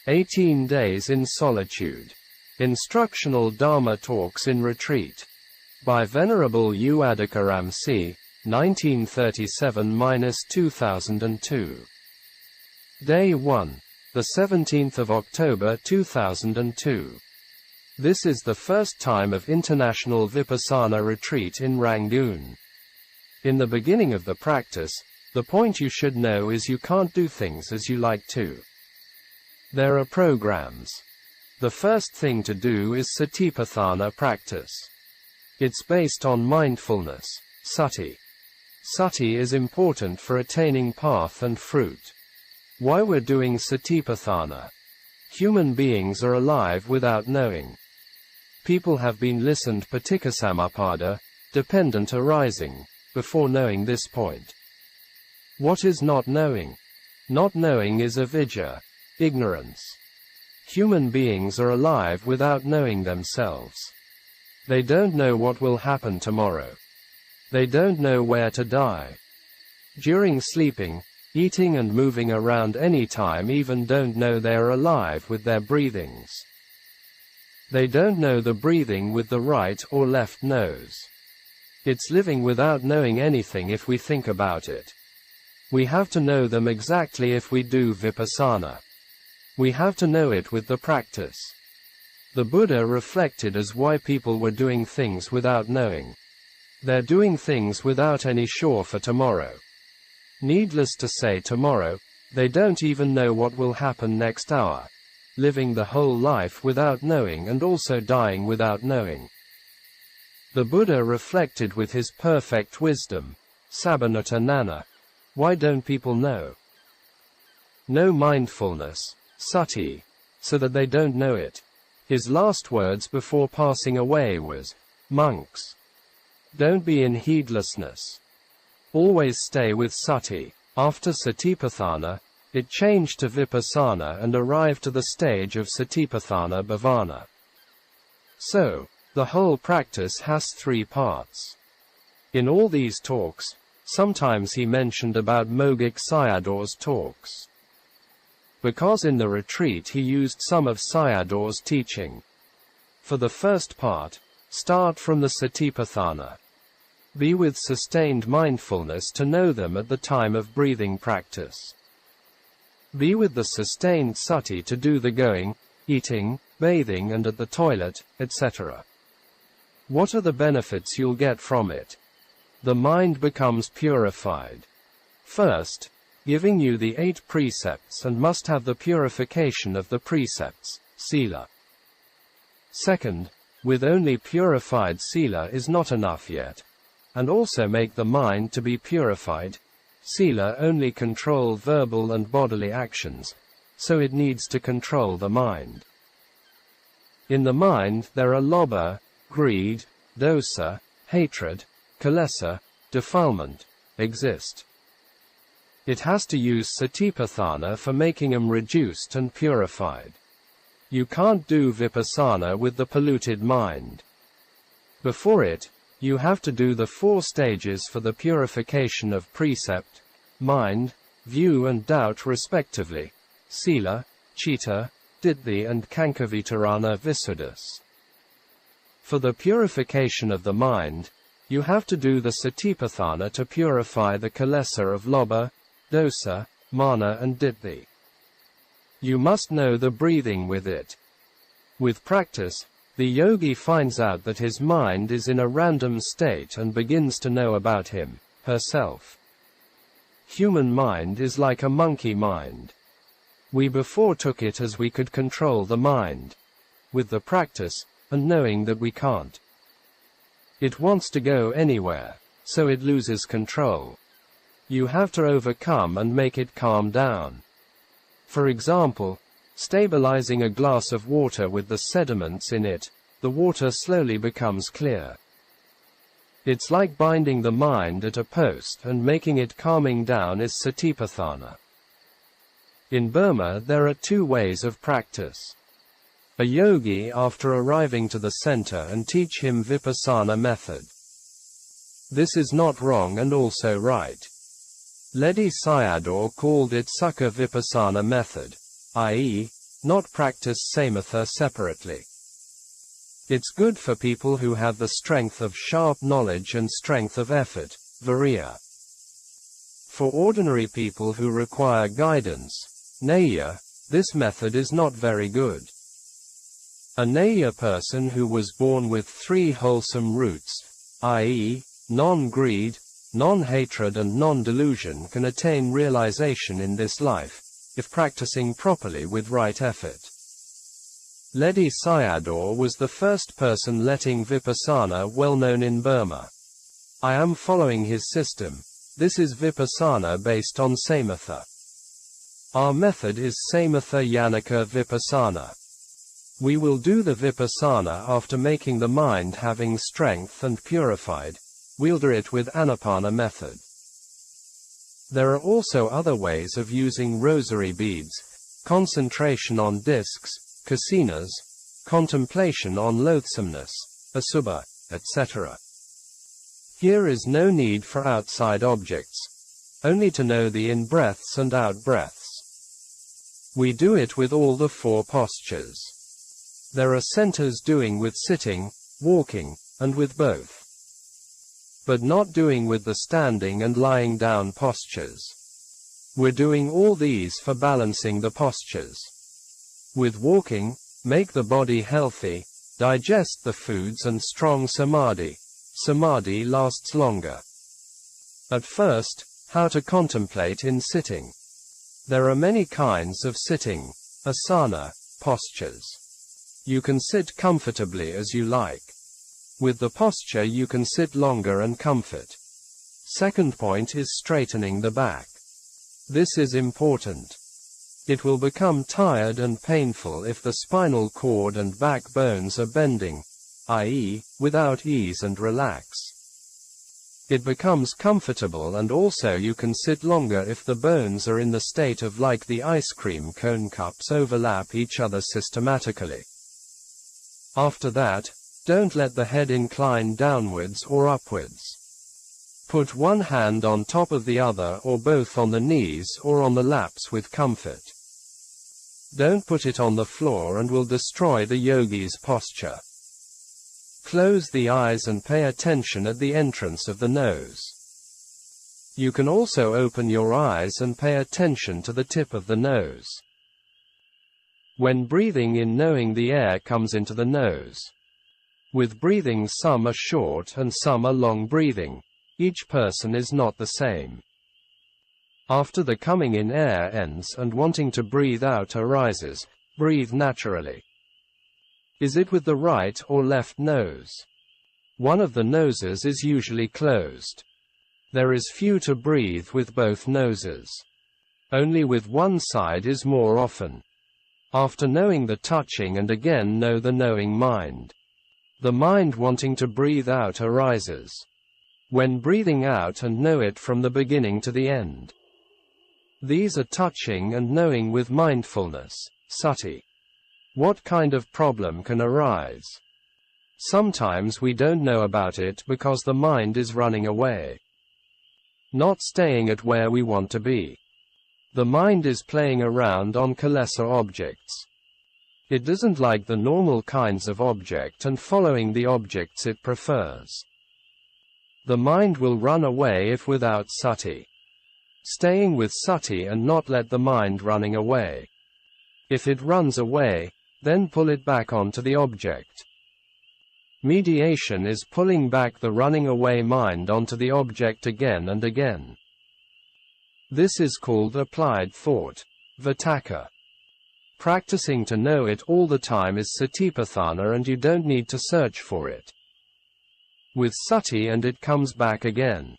18 Days in Solitude. Instructional Dharma Talks in Retreat. By Venerable Ādiccaramsī, 1937–2002. Day 1. The 17th of October 2002. This is the first time of International Vipassana Retreat in Rangoon. In the beginning of the practice, the point you should know is you can't do things as you like to. There are programs. The first thing to do is Satipatthana practice. It's based on mindfulness, sati. Sati is important for attaining path and fruit. Why we're doing Satipatthana? Human beings are alive without knowing. People have been listened Paticcasamuppada, dependent arising, before knowing this point. What is not knowing? Not knowing is avidya, ignorance. Human beings are alive without knowing themselves. They don't know what will happen tomorrow. They don't know where to die. During sleeping, eating and moving around any time even don't know they're alive with their breathings. They don't know the breathing with the right or left nose. It's living without knowing anything if we think about it. We have to know them exactly if we do vipassana. We have to know it with the practice. The Buddha reflected as why people were doing things without knowing. They're doing things without any sure for tomorrow. Needless to say, tomorrow, they don't even know what will happen next hour, living the whole life without knowing and also dying without knowing. The Buddha reflected with his perfect wisdom, Sabbanutta Nana. Why don't people know? No mindfulness, sati, so that they don't know it. His last words before passing away was, monks, don't be in heedlessness. Always stay with sati. After Satipatthana, it changed to vipassana and arrived to the stage of Satipatthana bhavana. So, the whole practice has 3 parts. In all these talks, sometimes he mentioned about Mogik Sayadaw's talks. Because in the retreat he used some of Sayadaw's teaching. For the first part, start from the Satipatthana. Be with sustained mindfulness to know them at the time of breathing practice. Be with the sustained sati to do the going, eating, bathing and at the toilet, etc. What are the benefits you'll get from it? The mind becomes purified. First, giving you the 8 precepts and must have the purification of the precepts, sila. Second, with only purified sila is not enough yet. And also make the mind to be purified. Sila only control verbal and bodily actions, so it needs to control the mind. In the mind there are lobha, greed, dosa, hatred, kilesa, defilement, exist. It has to use Satipatthana for making them reduced and purified. You can't do vipassana with the polluted mind. Before it, you have to do the 4 stages for the purification of precept, mind, view and doubt respectively, sila, citta, ditthi and cankhavitarana visuddhis. For the purification of the mind, you have to do the Satipatthana to purify the kilesa of lobha, dosa, mana and ditthi. You must know the breathing with it. With practice, the yogi finds out that his mind is in a random state and begins to know about him, herself. Human mind is like a monkey mind. We before took it as we could control the mind. With the practice, and knowing that we can't. It wants to go anywhere, so it loses control. You have to overcome and make it calm down. For example, stabilizing a glass of water with the sediments in it, the water slowly becomes clear. It's like binding the mind at a post and making it calming down is Satipatthana. In Burma there are 2 ways of practice. A yogi after arriving to the center and teach him vipassana method. This is not wrong and also right. Ledi Sayadaw called it Sukha Vipassana method, i.e., not practice samatha separately. It's good for people who have the strength of sharp knowledge and strength of effort, viriya. For ordinary people who require guidance, naya, this method is not very good. A naya person who was born with 3 wholesome roots, i.e., non-greed, non-hatred and non-delusion, can attain realization in this life, if practicing properly with right effort. Ledi Sayadaw was the first person letting Vipassana well known in Burma. I am following his system. This is Vipassana based on samatha. Our method is samatha yanaka Vipassana. We will do the Vipassana after making the mind having strength and purified. We'll do it with Anapana method. There are also other ways of using rosary beads, concentration on discs, kasinas, contemplation on loathsomeness, asubha, etc. Here is no need for outside objects, only to know the in-breaths and out-breaths. We do it with all the 4 postures. There are centers doing with sitting, walking, and with both. But not doing with the standing and lying down postures. We're doing all these for balancing the postures. With walking, make the body healthy, digest the foods and strong samadhi. Samadhi lasts longer. At first, how to contemplate in sitting. There are many kinds of sitting, asana, postures. You can sit comfortably as you like. With the posture you can sit longer and comfort. Second point is straightening the back. This is important. It will become tired and painful if the spinal cord and back bones are bending, i.e., without ease and relax. It becomes comfortable and also you can sit longer if the bones are in the state of like the ice cream cone cups overlap each other systematically. After that, don't let the head incline downwards or upwards. Put one hand on top of the other or both on the knees or on the laps with comfort. Don't put it on the floor and will destroy the yogi's posture. Close the eyes and pay attention at the entrance of the nose. You can also open your eyes and pay attention to the tip of the nose. When breathing in, knowing the air comes into the nose. With breathing, some are short and some are long breathing. Each person is not the same. After the coming in air ends and wanting to breathe out arises, breathe naturally. Is it with the right or left nose? One of the noses is usually closed. There is few to breathe with both noses. Only with one side is more often. After knowing the touching and again know the knowing mind. The mind wanting to breathe out arises. When breathing out and know it from the beginning to the end. These are touching and knowing with mindfulness, sati. What kind of problem can arise? Sometimes we don't know about it because the mind is running away. Not staying at where we want to be. The mind is playing around on lesser objects. It doesn't like the normal kinds of object and following the objects it prefers. The mind will run away if without sati. Staying with sati and not let the mind running away. If it runs away, then pull it back onto the object. Mediation is pulling back the running away mind onto the object again and again. This is called applied thought, vitakka. Practicing to know it all the time is satipatthana and you don't need to search for it. With sati and it comes back again.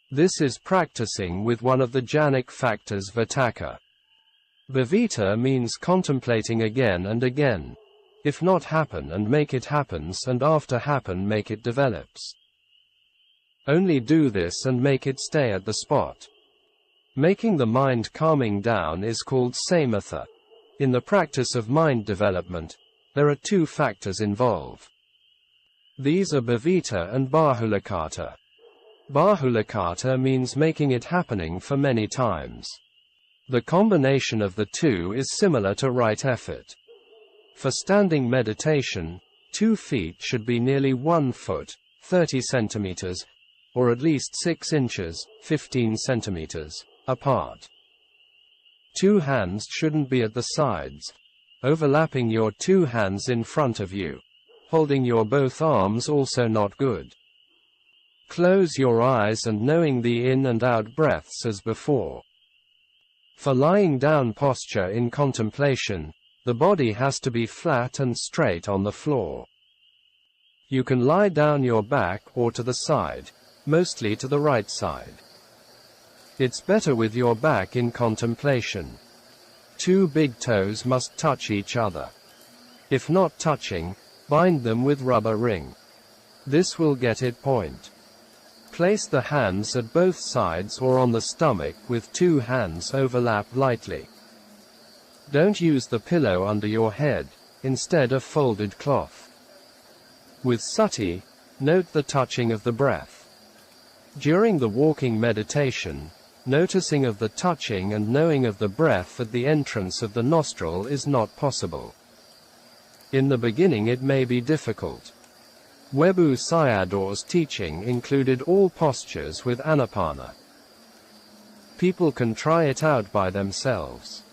This is practicing with one of the jhanic factors vitakka. Bhavita means contemplating again and again. If not happen and make it happens and after happen make it develops. Only do this and make it stay at the spot. Making the mind calming down is called samatha. In the practice of mind development, there are 2 factors involved. These are bhavita and bahulakata. Bahulakata means making it happening for many times. The combination of the two is similar to right effort. For standing meditation, 2 feet should be nearly 1 foot, 30 centimeters, or at least 6 inches, 15 centimeters, apart. 2 hands shouldn't be at the sides, overlapping your 2 hands in front of you. Holding your both arms also not good. Close your eyes and knowing the in and out breaths as before. For lying down posture in contemplation, the body has to be flat and straight on the floor. You can lie down your back or to the side, mostly to the right side. It's better with your back in contemplation. 2 big toes must touch each other. If not touching, bind them with rubber ring. This will get it point. Place the hands at both sides or on the stomach with 2 hands overlap lightly. Don't use the pillow under your head, instead a folded cloth. With sati, note the touching of the breath. During the walking meditation, noticing of the touching and knowing of the breath at the entrance of the nostril is not possible. In the beginning it may be difficult. Webu Sayadaw's teaching included all postures with anapana. People can try it out by themselves.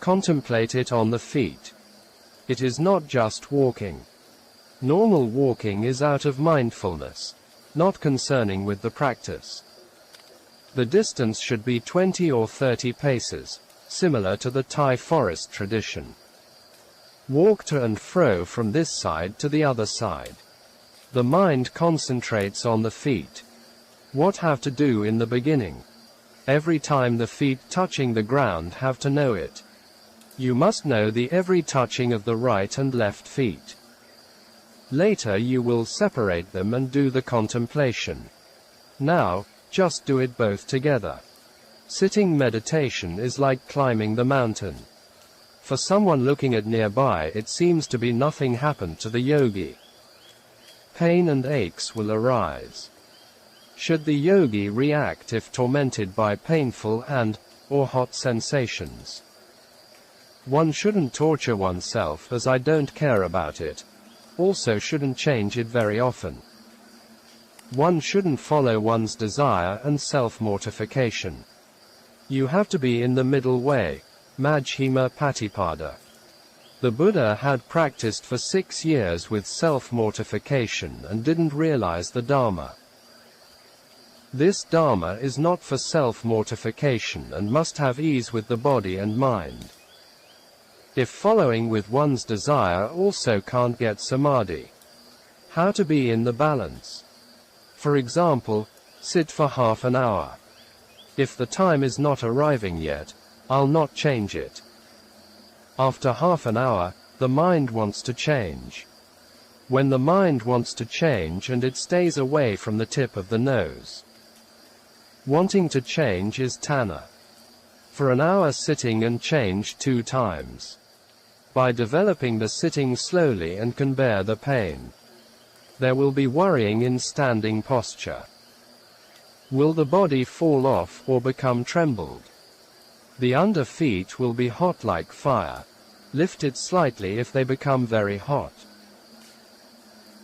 Contemplate it on the feet. It is not just walking. Normal walking is out of mindfulness, not concerning with the practice. The distance should be 20 or 30 paces, similar to the Thai forest tradition. Walk to and fro from this side to the other side. The mind concentrates on the feet. What have to do in the beginning? Every time the feet touching the ground have to know it. You must know the every touching of the right and left feet. Later you will separate them and do the contemplation. Now, just do it both together. Sitting meditation is like climbing the mountain. For someone looking at nearby, it seems to be nothing happened to the yogi. Pain and aches will arise. Should the yogi react if tormented by painful or hot sensations? One shouldn't torture oneself as I don't care about it. Also shouldn't change it very often. One shouldn't follow one's desire and self-mortification. You have to be in the middle way, Majjhima Patipada. The Buddha had practiced for 6 years with self-mortification and didn't realize the Dhamma. This Dhamma is not for self-mortification and must have ease with the body and mind. If following with one's desire also can't get samadhi. How to be in the balance? For example, sit for half an hour. If the time is not arriving yet, I'll not change it. After half an hour, the mind wants to change. When the mind wants to change and it stays away from the tip of the nose. Wanting to change is tanha. For an hour sitting and change 2 times. By developing the sitting slowly and can bear the pain. There will be worrying in standing posture. Will the body fall off or become trembled? The under feet will be hot like fire. Lift it slightly if they become very hot.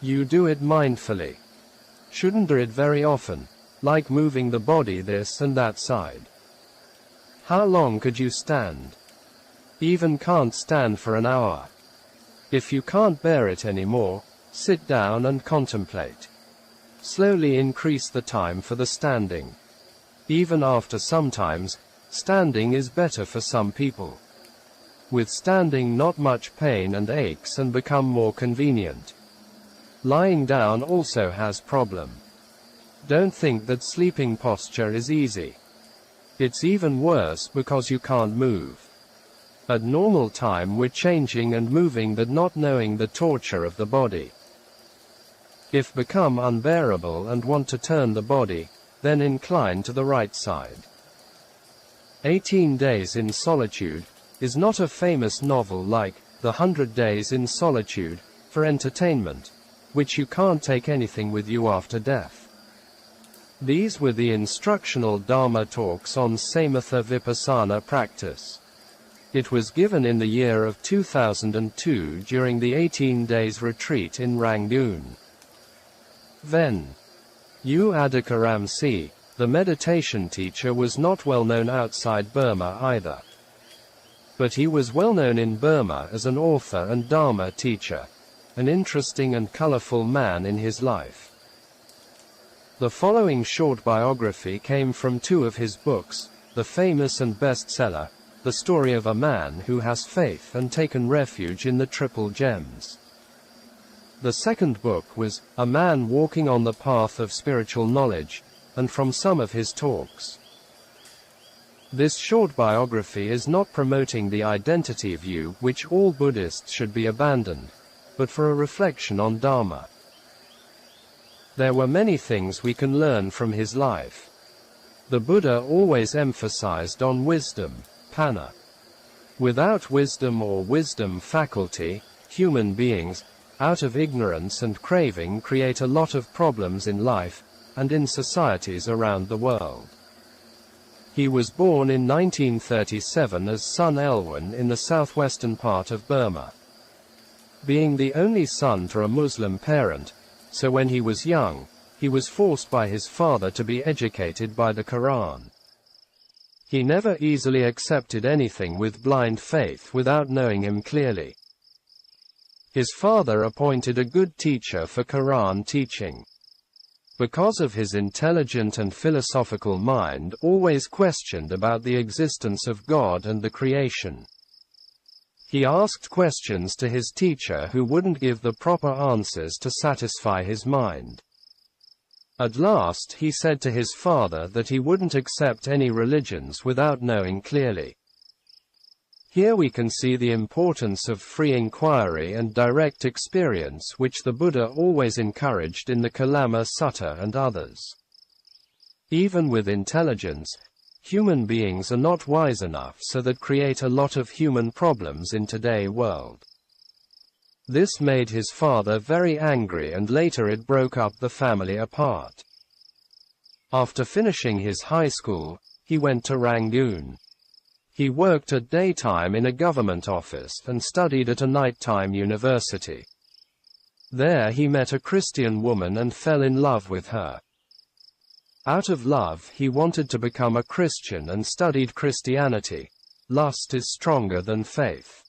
You do it mindfully. Shouldn't do it very often, like moving the body this and that side. How long could you stand? Even can't stand for an hour. If you can't bear it anymore, sit down and contemplate. Slowly increase the time for the standing. Even after sometimes, standing is better for some people. With standing not much pain and aches and become more convenient. Lying down also has problem. Don't think that sleeping posture is easy. It's even worse because you can't move. At normal time we're changing and moving but not knowing the torture of the body. If become unbearable and want to turn the body, then incline to the right side. 18 Days in Solitude is not a famous novel like The 100 Days in Solitude for entertainment, which you can't take anything with you after death. These were the instructional Dhamma talks on Samatha Vipassana practice. It was given in the year of 2002 during the 18 days retreat in Rangoon. Venerable Ādiccaramsī, the meditation teacher, was not well known outside Burma either. But he was well known in Burma as an author and Dharma teacher, an interesting and colorful man in his life. The following short biography came from two of his books, the famous and bestseller, The Story of a Man Who Has Faith and Taken Refuge in the Triple Gems. The second book was A Man Walking on the Path of Spiritual Knowledge, and from some of his talks. This short biography is not promoting the identity view which all Buddhists should be abandoned, but for a reflection on Dhamma. There were many things we can learn from his life. The Buddha always emphasized on wisdom, panna. Without wisdom or wisdom faculty, human beings, out of ignorance and craving, create a lot of problems in life, and in societies around the world. He was born in 1937 as Sun Elwan in the southwestern part of Burma. Being the only son to a Muslim parent, so when he was young, he was forced by his father to be educated by the Quran. He never easily accepted anything with blind faith without knowing him clearly. His father appointed a good teacher for Quran teaching. Because of his intelligent and philosophical mind, always questioned about the existence of God and the creation. He asked questions to his teacher who wouldn't give the proper answers to satisfy his mind. At last he said to his father that he wouldn't accept any religions without knowing clearly. Here we can see the importance of free inquiry and direct experience which the Buddha always encouraged in the Kalama Sutta and others. Even with intelligence, human beings are not wise enough, so that create a lot of human problems in today's world. This made his father very angry, and later it broke up the family apart. After finishing his high school, he went to Rangoon. He worked at daytime in a government office and studied at a nighttime university. There he met a Christian woman and fell in love with her. Out of love he wanted to become a Christian and studied Christianity. Lust is stronger than faith.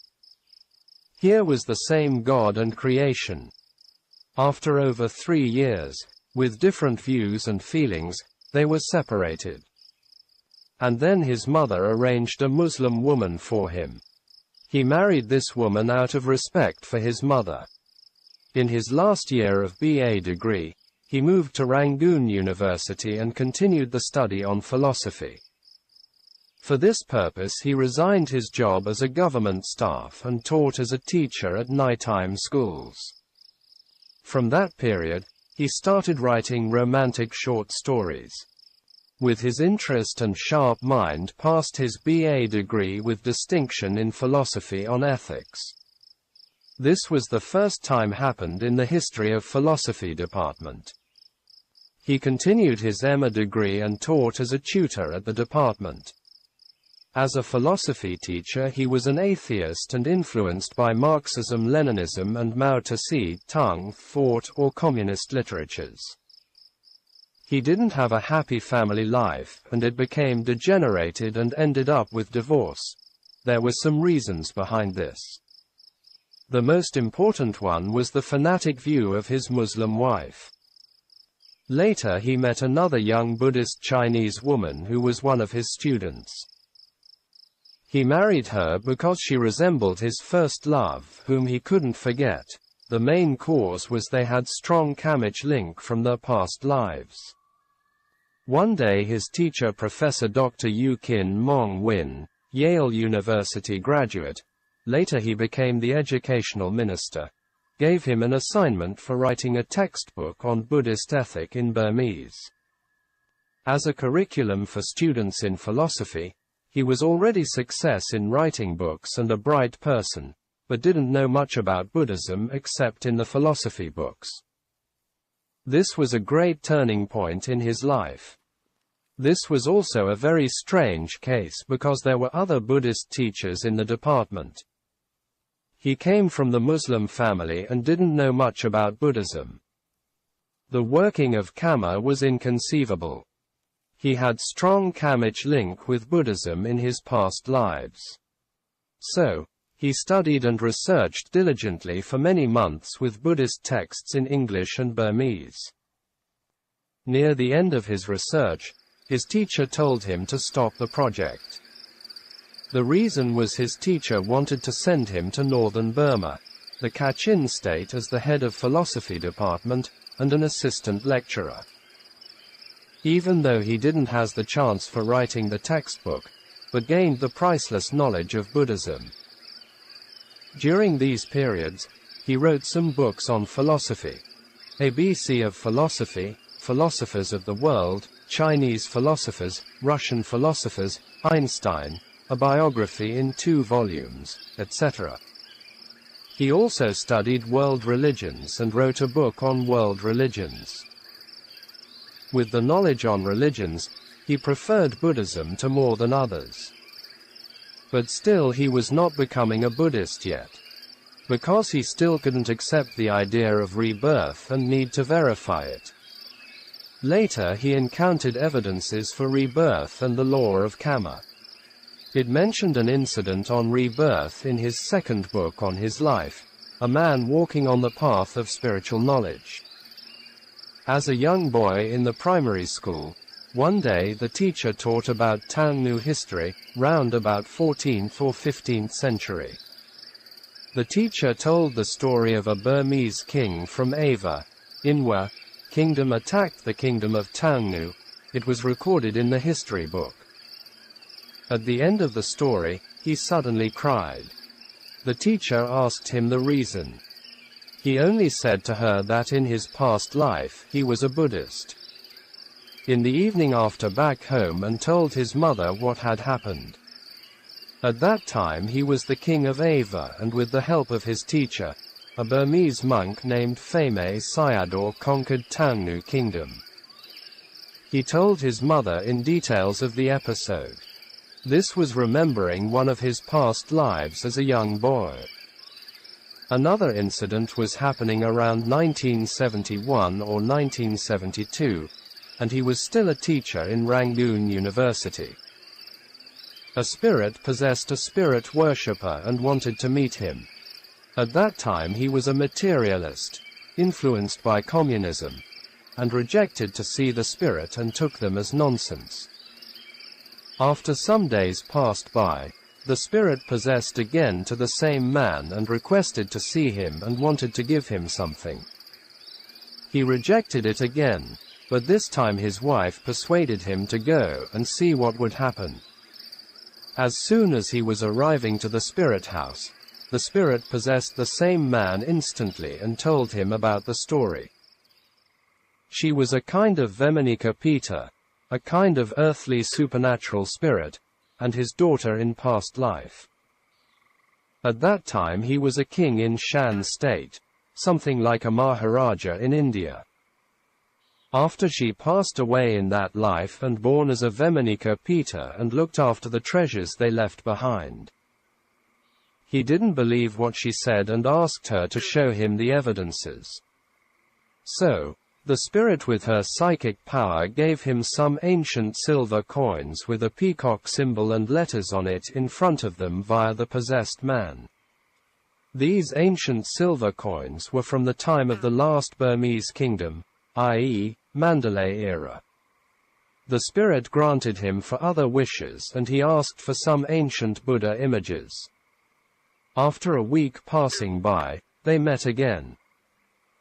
Here was the same God and creation. After over 3 years, with different views and feelings, they were separated. And then his mother arranged a Muslim woman for him. He married this woman out of respect for his mother. In his last year of BA degree, he moved to Rangoon University and continued the study on philosophy. For this purpose he resigned his job as a government staff and taught as a teacher at nighttime schools. From that period, he started writing romantic short stories. With his interest and sharp mind, passed his BA degree with distinction in philosophy on ethics. This was the first time happened in the history of philosophy department. He continued his MA degree and taught as a tutor at the department. As a philosophy teacher he was an atheist and influenced by Marxism-Leninism and Mao Tse-tung thought or communist literatures. He didn't have a happy family life, and it became degenerated and ended up with divorce. There were some reasons behind this. The most important one was the fanatic view of his Muslim wife. Later he met another young Buddhist Chinese woman who was one of his students. He married her because she resembled his first love, whom he couldn't forget. The main cause was they had strong karmic link from their past lives. One day his teacher Professor Dr. Yu Kin Mong Win, Yale University graduate, later he became the educational minister, gave him an assignment for writing a textbook on Buddhist ethic in Burmese. As a curriculum for students in philosophy, he was already success in writing books and a bright person, but didn't know much about Buddhism except in the philosophy books. This was a great turning point in his life. This was also a very strange case because there were other Buddhist teachers in the department. He came from the Muslim family and didn't know much about Buddhism. The working of Kamma was inconceivable. He had strong karmic link with Buddhism in his past lives. So, he studied and researched diligently for many months with Buddhist texts in English and Burmese. Near the end of his research, his teacher told him to stop the project. The reason was his teacher wanted to send him to northern Burma, the Kachin state, as the head of philosophy department and an assistant lecturer. Even though he didn't have the chance for writing the textbook, but gained the priceless knowledge of Buddhism. During these periods, he wrote some books on philosophy. ABC of Philosophy, Philosophers of the World, Chinese Philosophers, Russian Philosophers, Einstein, a biography in 2 volumes, etc. He also studied world religions and wrote a book on world religions. With the knowledge on religions, he preferred Buddhism to more than others. But still he was not becoming a Buddhist yet. Because he still couldn't accept the idea of rebirth and need to verify it. Later he encountered evidences for rebirth and the law of Kamma. It mentioned an incident on rebirth in his second book on his life, a man walking on the path of spiritual knowledge. As a young boy in the primary school, one day the teacher taught about Taungnu history, round about 14th or 15th century. The teacher told the story of a Burmese king from Ava, Inwa, kingdom attacked the kingdom of Taungnu. It was recorded in the history book. At the end of the story, he suddenly cried. The teacher asked him the reason. He only said to her that in his past life, he was a Buddhist. In the evening after back home and told his mother what had happened. At that time he was the king of Ava and with the help of his teacher, a Burmese monk named Phame Sayadaw conquered Taungnu kingdom. He told his mother in details of the episode. This was remembering one of his past lives as a young boy. Another incident was happening around 1971 or 1972, and he was still a teacher in Rangoon University. A spirit possessed a spirit worshipper and wanted to meet him. At that time he was a materialist, influenced by communism, and rejected to see the spirit and took them as nonsense. After some days passed by, the spirit possessed again to the same man and requested to see him and wanted to give him something. He rejected it again, but this time his wife persuaded him to go and see what would happen. As soon as he was arriving to the spirit house, the spirit possessed the same man instantly and told him about the story. She was a kind of Venerable, a kind of earthly supernatural spirit, and his daughter in past life. At that time he was a king in Shan state, something like a Maharaja in India. After she passed away in that life and born as a Venerable and looked after the treasures they left behind. He didn't believe what she said and asked her to show him the evidences. So, the spirit with her psychic power gave him some ancient silver coins with a peacock symbol and letters on it in front of them via the possessed man. These ancient silver coins were from the time of the last Burmese kingdom, i.e., Mandalay era. The spirit granted him for other wishes and he asked for some ancient Buddha images. After a week passing by, they met again.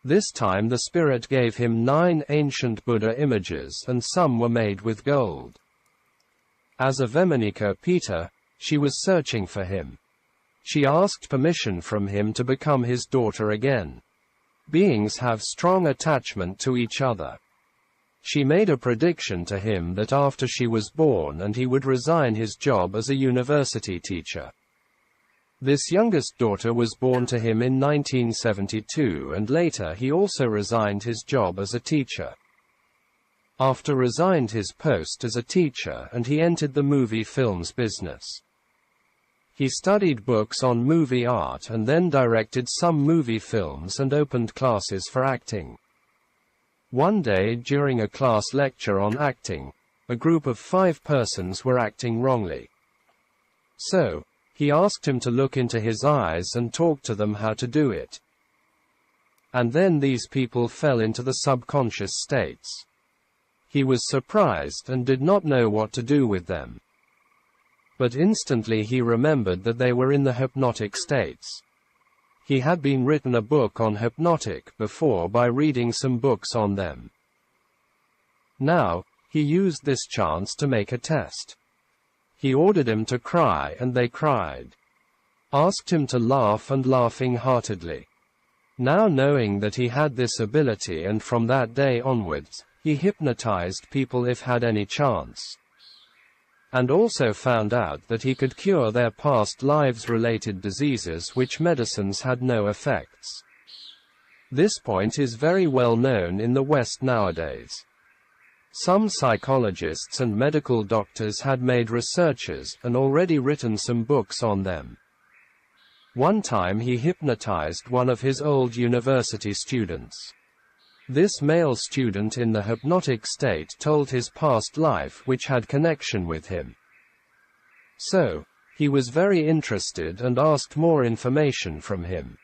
This time the spirit gave him 9 ancient Buddha images and some were made with gold. As a Venerable, she was searching for him. She asked permission from him to become his daughter again. Beings have strong attachment to each other. She made a prediction to him that after she was born and he would resign his job as a university teacher. This youngest daughter was born to him in 1972, and later he also resigned his job as a teacher. After resigned his post as a teacher, and he entered the movie films business. He studied books on movie art and then directed some movie films and opened classes for acting. One day during a class lecture on acting, a group of 5 persons were acting wrongly. So, he asked him to look into his eyes and talk to them how to do it. And then these people fell into the subconscious states. He was surprised and did not know what to do with them. But instantly he remembered that they were in the hypnotic states. He had been written a book on hypnotic before by reading some books on them. Now, he used this chance to make a test. He ordered him to cry, and they cried. Asked him to laugh, and laughing heartedly. Now knowing that he had this ability, and from that day onwards, he hypnotized people if had any chance. And also found out that he could cure their past lives-related diseases which medicines had no effects. This point is very well known in the West nowadays. Some psychologists and medical doctors had made researches and already written some books on them. One time he hypnotized one of his old university students. This male student in the hypnotic state told his past life which had connection with him. So, he was very interested and asked more information from him.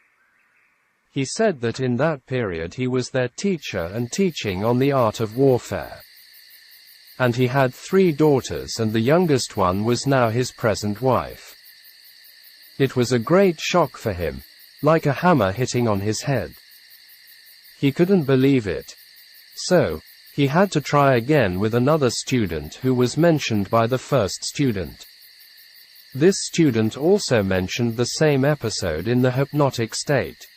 He said that in that period he was their teacher and teaching on the art of warfare. And he had 3 daughters, and the youngest one was now his present wife. It was a great shock for him, like a hammer hitting on his head. He couldn't believe it. So, he had to try again with another student who was mentioned by the first student. This student also mentioned the same episode in the hypnotic state.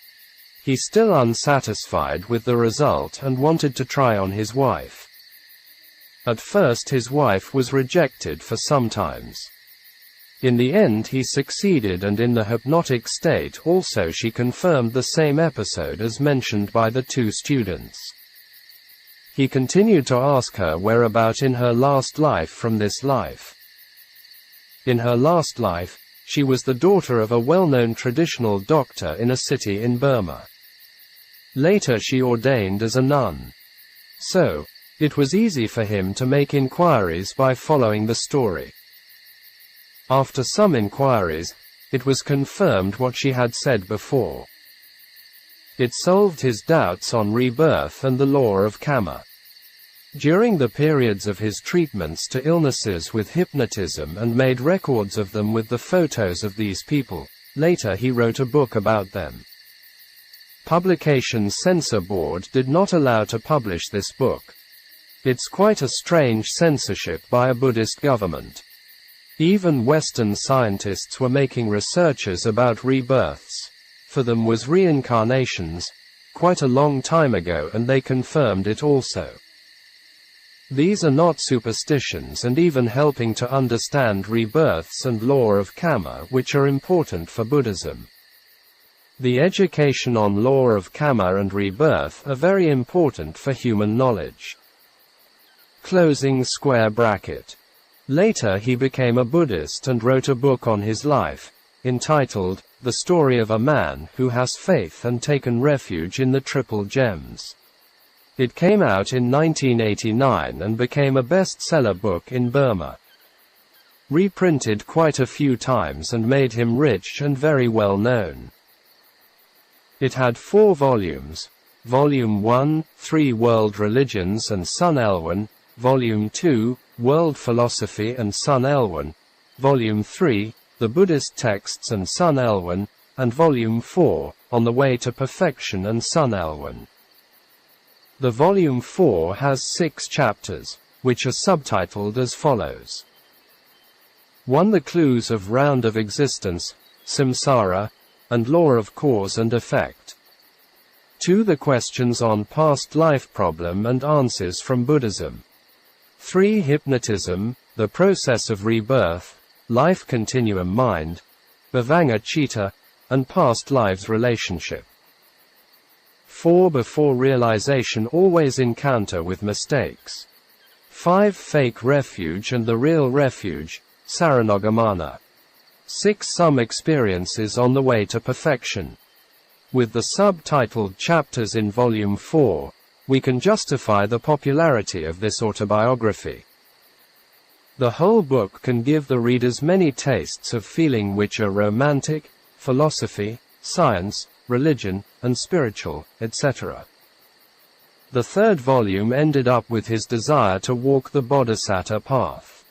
He still unsatisfied with the result and wanted to try on his wife. At first his wife was rejected for some times. In the end he succeeded, and in the hypnotic state also she confirmed the same episode as mentioned by the 2 students. He continued to ask her whereabout in her last life from this life. In her last life, she was the daughter of a well-known traditional doctor in a city in Burma. Later she ordained as a nun. So, it was easy for him to make inquiries by following the story. After some inquiries, it was confirmed what she had said before. It solved his doubts on rebirth and the law of karma. During the periods of his treatments to illnesses with hypnotism, and made records of them with the photos of these people, later he wrote a book about them. Publication Censor Board did not allow to publish this book. It's quite a strange censorship by a Buddhist government. Even Western scientists were making researches about rebirths. For them was reincarnations, quite a long time ago, and they confirmed it also. These are not superstitions, and even helping to understand rebirths and law of karma, which are important for Buddhism. The education on law of karma and rebirth are very important for human knowledge. Closing square bracket. Later he became a Buddhist and wrote a book on his life, entitled, The Story of a Man Who Has Faith and Taken Refuge in the Triple Gems. It came out in 1989 and became a bestseller book in Burma. Reprinted quite a few times and made him rich and very well known. It had 4 volumes. Volume 1, 3 World Religions and Sun Elwan, Volume 2, World Philosophy and Sun Elwan, Volume 3, The Buddhist Texts and Sun Elwan, and Volume 4, On the Way to Perfection and Sun Elwan. The Volume 4 has 6 chapters, which are subtitled as follows. 1. The Clues of Round of Existence, Samsara, and Law of Cause and Effect. 2. The Questions on Past Life Problem and Answers from Buddhism. 3. Hypnotism, the Process of Rebirth, Life Continuum Mind, Bhavanga Chitta, and past lives relationship. 4. Before realization always encounter with mistakes. 5. Fake refuge and the real refuge, Saranagamana. 6. Some experiences on the way to perfection. With the subtitled chapters in Volume 4, we can justify the popularity of this autobiography. The whole book can give the readers many tastes of feeling which are romantic, philosophy, science, religion, and spiritual, etc. The third volume ended up with his desire to walk the Bodhisattva path.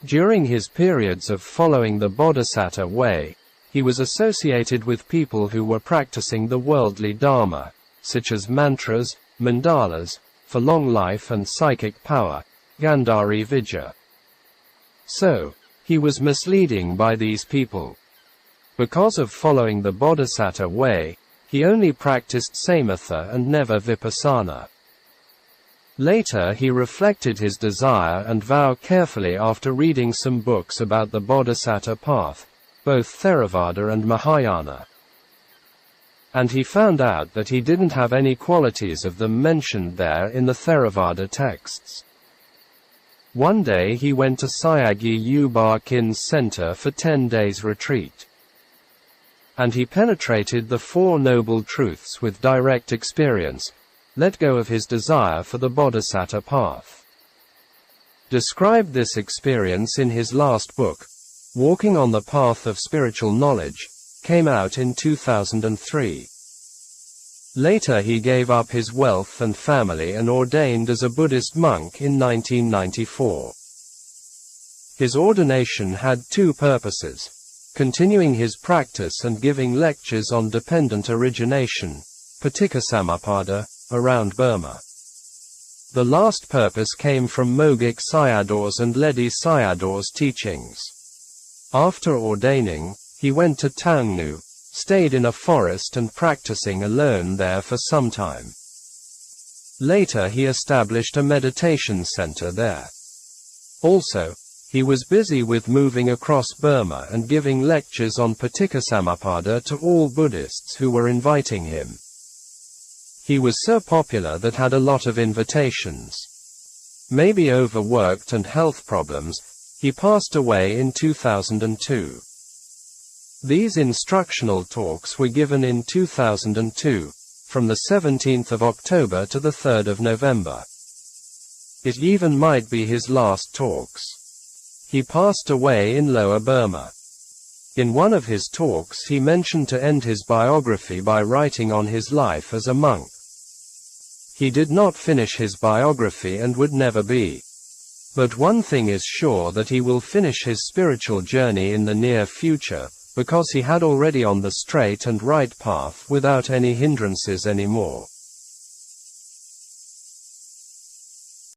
During his periods of following the Bodhisattva way, he was associated with people who were practicing the worldly Dhamma, such as mantras, mandalas, for long life and psychic power, Gandhari Vidya. So, he was misleading by these people. Because of following the Bodhisattva way, he only practiced samatha and never vipassana. Later he reflected his desire and vow carefully after reading some books about the Bodhisattva path, both Theravada and Mahayana. And he found out that he didn't have any qualities of them mentioned there in the Theravada texts. One day he went to Sayagyi U Ba Kin's center for 10 days retreat. And he penetrated the Four Noble Truths with direct experience, let go of his desire for the Bodhisattva path. Described this experience in his last book, Walking on the Path of Spiritual Knowledge, came out in 2003. Later he gave up his wealth and family and ordained as a Buddhist monk in 1994. His ordination had two purposes: continuing his practice and giving lectures on dependent origination, Paticcasamuppada, around Burma. The last purpose came from Mogik Sayadaw's and Ledi Sayadaw's teachings. After ordaining, he went to Taungnu, stayed in a forest and practicing alone there for some time. Later he established a meditation center there. Also, he was busy with moving across Burma and giving lectures on Paticcasamuppada to all Buddhists who were inviting him. He was so popular that had a lot of invitations. Maybe overworked and health problems, he passed away in 2002. These instructional talks were given in 2002, from the 17th of October to the 3rd of November. It even might be his last talks. He passed away in Lower Burma. In one of his talks he mentioned to end his biography by writing on his life as a monk. He did not finish his biography and would never be. But one thing is sure, that he will finish his spiritual journey in the near future, because he had already on the straight and right path without any hindrances anymore.